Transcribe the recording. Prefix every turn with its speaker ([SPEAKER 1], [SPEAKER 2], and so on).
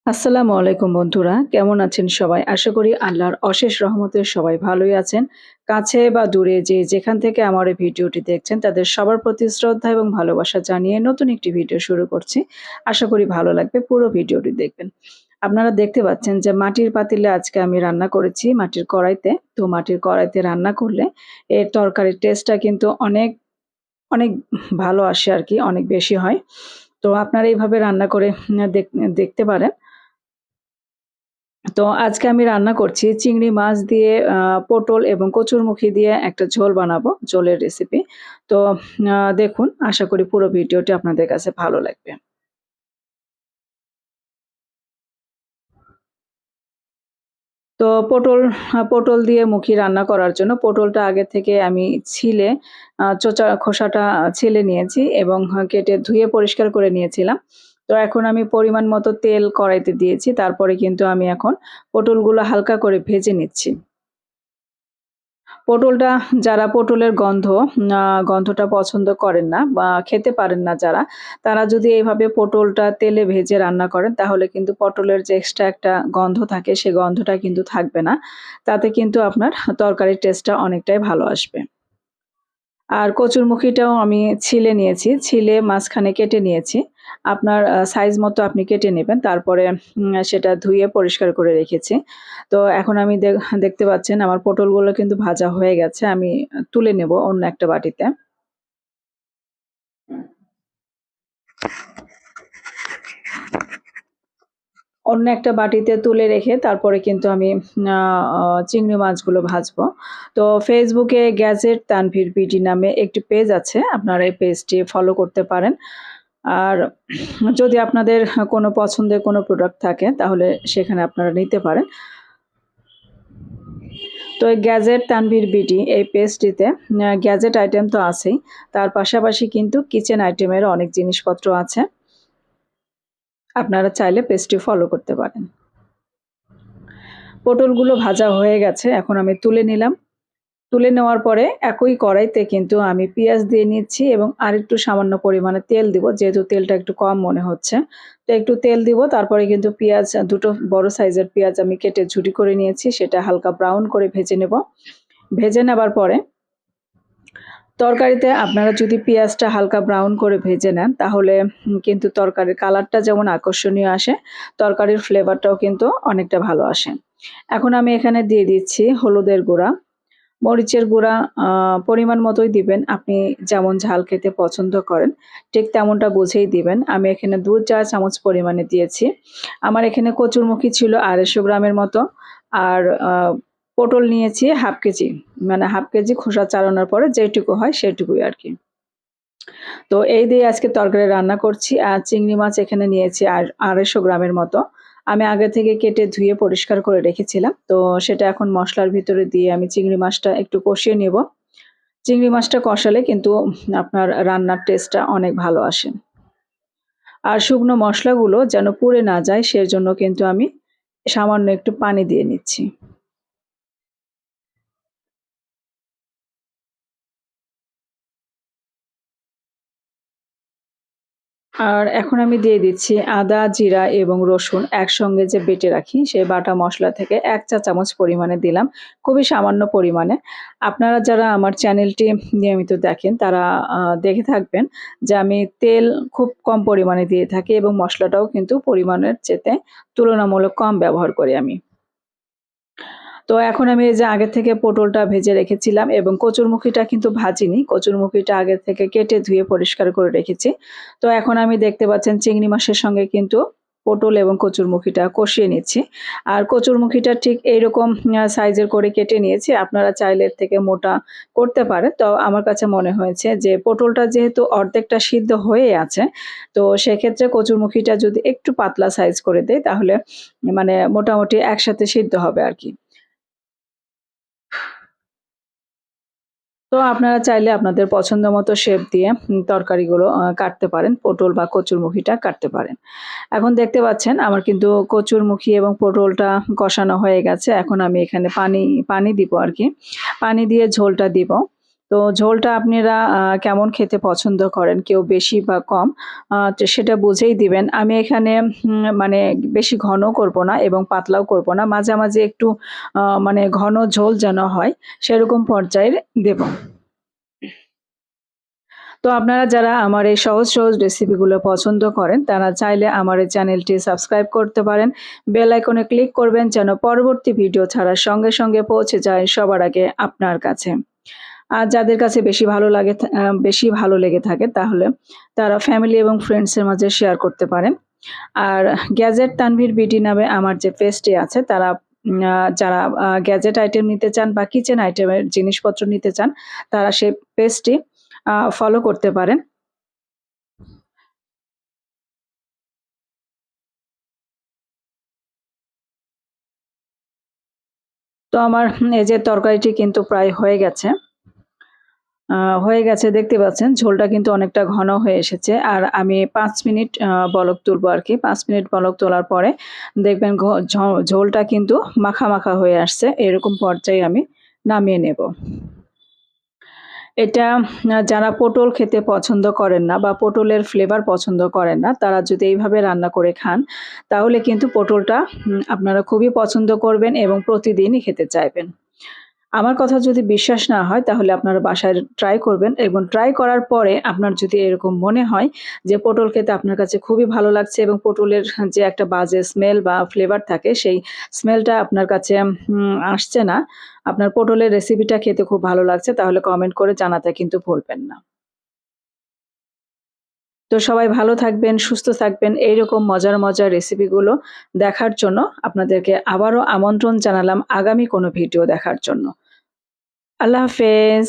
[SPEAKER 1] আসসালামু আলাইকুম বন্ধুরা। কেমন আছেন সবাই? আশা করি আল্লাহর অশেষ রহমতে সবাই ভালোই আছেন। কাছে বা দূরে যে যেখান থেকে আমার এই ভিডিওটি দেখছেন তাদের সবার প্রতি শ্রদ্ধা এবং ভালোবাসা জানিয়ে নতুন একটি ভিডিও শুরু করছি। আশা করি ভালো লাগবে। পুরো ভিডিওটি দেখবেন। আপনারা দেখতে পাচ্ছেন যে মাটির পাতিলে আজকে আমি রান্না করেছি মাটির কড়াইতে। তো মাটির কড়াইতে রান্না করলে এর তরকারির টেস্টটা কিন্তু অনেক ভালো আসে আরকি, অনেক বেশি হয়। তো আপনারা এইভাবে রান্না করে দেখতে পারেন। তো আজকে আমি রান্না করছি চিংড়ি মাছ দিয়ে পটল এবং কচুরমুখী দিয়ে একটা ঝোল বানাবো, ঝোলের রেসিপি। তো দেখুন, আশা করি পুরো ভিডিওটি আপনাদের কাছে ভালো লাগবে। তো পটল দিয়ে মুখি রান্না করার জন্য পটলটা আগে থেকে আমি ছিলে চোচা খোসাটা ছিলে নিয়েছি এবং কেটে ধুয়ে পরিষ্কার করে নিয়েছিলাম। তো এখন আমি পরিমাণ মতো তেল কড়াইতে দিয়েছি। তারপরে কিন্তু আমি এখন পটলগুলো হালকা করে ভেজে নিচ্ছি। পটলটা যারা পটলের গন্ধটা পছন্দ করেন না বা খেতে পারেন না যারা, তারা যদি এভাবে পটলটা তেলে ভেজে রান্না করেন তাহলে কিন্তু পটলের যে এক্সট্রা একটা গন্ধ থাকে সে গন্ধটা কিন্তু থাকবে না। তাতে কিন্তু আপনার তরকারির টেস্টটা অনেকটাই ভালো আসবে। আর কচুরমুখিটাও আমি ছিলে নিয়েছি। ছিলে মাঝখানে কেটে নিয়েছি। আপনার সাইজ মতো আপনি কেটে নেবেন। তারপরে সেটা ধুয়ে পরিষ্কার করে রেখেছি। তো এখন আমি দেখতে পাচ্ছেন আমার পটলগুলো কিন্তু ভাজা হয়ে গেছে। আমি তুলে নেব অন্য একটা বাটিতে। অন্য একটা বাটিতে তুলে রেখে তারপরে কিন্তু আমি আ আ চিংড়ি মাছগুলো ভাজবো। তো Facebook এ গ্যাজেট তানভীর বিডি নামে একটি পেজ আছে। আপনারা এই পেজটি ফলো করতে পারেন। আর যদি আপনাদের কোনো পছন্দের কোনো প্রোডাক্ট থাকে তাহলে সেখানে আপনারা নিতে পারেন। তো এই গ্যাজেট তানভীর বিডি এই পেজটিতে গ্যাজেট আইটেম তো আছেই। তার পাশাপাশি কিন্তু কিচেন আইটেমেরও অনেক জিনিসপত্র আছে। আপনারা চাইলে পেজটি ফলো করতে পারেন। পটলগুলো ভাজা হয়ে গেছে। এখন আমি তুলে নিলাম। তুলে নেওয়ার পরে একই কড়াইতে কিন্তু আমি পেঁয়াজ দিয়ে নিচ্ছি এবং আরেকটু সামান্য পরিমাণে তেল দিব। যেহেতু তেলটা একটু কম মনে হচ্ছে। তো একটু তেল দিব। তারপরে কিন্তু পেঁয়াজ ২ টো বড় সাইজের পেঁয়াজ আমি কেটে ঝুরি করে নিয়েছি। সেটা হালকা ব্রাউন করে ভেজে নেব। ভেজে নেবার পরে তরকারিতে আপনারা যদি পেঁয়াজটা হালকা ব্রাউন করে ভেজে নেন তাহলে কিন্তু তরকারির কালারটা যেমন আকর্ষণীয় আসে, তরকারির ফ্লেভারটাও কিন্তু অনেকটা ভালো আসে। এখন আমি এখানে দিয়ে দিচ্ছি হলুদের গুঁড়া, মরিচের গুঁড়া পরিমাণ মতোই দিবেন। আপনি যেমন ঝাল খেতে পছন্দ করেন ঠিক তেমনটা বুঝেই দিবেন। আমি এখানে ২ চা চামচ পরিমাণে দিয়েছি। আমার এখানে কচুরমুখী ছিল ২৫০ গ্রামের মতো। আর পটল নিয়েছি ১/২ কেজি। মানে ১/২ কেজি খোসা ছাড়ানোর পরে যেটুকু হয় সেটুকুই আরকি। তো এই দিয়ে আজকে তরকারি রান্না করছি। আর চিংড়ি মাছ এখানে নিয়েছি ২৫০ গ্রামের মতো। আমি আগে থেকে কেটে ধুয়ে পরিষ্কার করে রেখেছিলাম। তো সেটা এখন মসলার ভিতরে দিয়ে আমি চিংড়ি মাছটা একটু কষিয়ে নেব। চিংড়ি মাছটা কষালে কিন্তু আপনার রান্নার টেস্টটা অনেক ভালো আসে। আর শুকনো মসলাগুলো যেন পুড়ে না যায় সেজন্য কিন্তু আমি সামান্য একটু পানি দিয়ে নিচ্ছি। আর এখন আমি দিয়ে দিচ্ছি আদা, জিরা এবং রসুন একসঙ্গে যে বেটে রাখি, সেই বাটা মসলা থেকে ১ চা চামচ পরিমাণে দিলাম। খুবই সামান্য পরিমাণে। আপনারা যারা আমার চ্যানেলটি নিয়মিত দেখেন তারা দেখে থাকবেন যে আমি তেল খুব কম পরিমাণে দিয়ে থাকি এবং মসলাটাও কিন্তু পরিমাণের চেয়ে তুলনামূলক কম ব্যবহার করি আমি। তো এখন আমি এই যে আগে থেকে পটলটা ভেজে রেখেছিলাম এবং কচুরমুখিটা কিন্তু ভাজিনি। কচুরমুখিটা আগে থেকে কেটে ধুয়ে পরিষ্কার করে রেখেছি। তো এখন আমি দেখতে পাচ্ছেন চিংড়ি মাছের সঙ্গে কিন্তু পটল এবং কচুরমুখিটা কষিয়ে নিচ্ছি। আর কচুরমুখিটা ঠিক এইরকম সাইজের করে কেটে নিয়েছি। আপনারা চাইলে এর থেকে মোটা করতে পারেন। তো আমার কাছে মনে হয়েছে যে পটলটা যেহেতু অর্ধেকটা সিদ্ধ হয়ে আছে, তো সেক্ষেত্রে কচুরমুখিটা যদি একটু পাতলা সাইজ করে দেই তাহলে মানে মোটামুটি একসাথে সিদ্ধ হবে আরকি। তো আপনারা চাইলে আপনাদের পছন্দ মতো শেপ দিয়ে তরকারিগুলো কাটতে পারেন। পটল বা কচুরমুখিটা কাটতে পারেন। এখন দেখতে পাচ্ছেন আমার কিন্তু কচুরমুখী এবং পটলটা কষানো হয়ে গেছে। এখন আমি এখানে পানি দিব আরকি। পানি দিয়ে ঝোলটা দিব। তো ঝোলটা আপনারা কেমন খেতে পছন্দ করেন, কেউ বেশি বা কম তো সেটা বুঝেই দিবেন। আমি এখানে মানে বেশি ঘন করব না এবং পাতলাও করব না। মাঝামাঝি একটু মানে ঘন ঝোল যেন হয় সেরকম পর্যায়ের দেব। তো আপনারা যারা আমার এই সহজ, সহজ রেসিপিগুলো পছন্দ করেন, তারা চাইলে আমার এই চ্যানেলটি সাবস্ক্রাইব করতে পারেন। বেল আইকনে ক্লিক করবেন যেন পরবর্তী ভিডিও ছাড়ার সঙ্গে, সঙ্গে পৌঁছে যায় সবার আগে আপনার কাছে। আর যাদের কাছে বেশি ভালো লেগে থাকে তাহলে তারা ফ্যামিলি এবং ফ্রেন্ডস এর মাঝে শেয়ার করতে পারেন। আর গ্যাজেট তানভীর বিডি নামে আমার যে পেজটি আছে তারা যারা গ্যাজেট আইটেম নিতে চান বা কিচেন আইটেমের জিনিসপত্র নিতে চান, তারা সেই পেজটি ফলো করতে পারেন। তো আমার এই যে তরকারিটি কিন্তু প্রায় হয়ে গেছে। হয়ে গেছে দেখতে পাচ্ছেন ঝোলটা কিন্তু অনেকটা ঘন হয়ে এসেছে। আর আমি ৫ মিনিট বলক তুলবো আরকি। ৫ মিনিট বলক তোলার পরে দেখবেন ঝোলটা কিন্তু মাখা, মাখা হয়ে আসছে। এরকম পর্যায়ে আমি নামিয়ে নেব। এটা যারা পটল খেতে পছন্দ করেন না বা পটলের ফ্লেভার পছন্দ করেন না, তারা যদি এইভাবে রান্না করে খান, তাহলে কিন্তু পটলটা আপনারা খুবই পছন্দ করবেন এবং প্রতিদিনই খেতে চাইবেন। আমার কথা যদি বিশ্বাস না হয় তাহলে আপনারা বাসায় ট্রাই করবেন এবং ট্রাই করার পরে আপনার যদি এরকম মনে হয় যে পটল খেতে আপনার কাছে খুবই ভালো লাগছে এবং পটলের যে একটা বাজে স্মেল বা ফ্লেভার থাকে সেই স্মেলটা আপনার কাছে আসছে না। আপনার পটলের রেসিপিটা খেতে খুব ভালো লাগছে তাহলে কমেন্ট করে জানাতে কিন্তু ভুলবেন না। তো সবাই ভালো থাকবেন, সুস্থ থাকবেন। এইরকম মজার, মজার রেসিপিগুলো দেখার জন্য আপনাদেরকে আবারও আমন্ত্রণ জানালাম আগামী কোনো ভিডিও দেখার জন্য। আল্লাহ হাফেজ।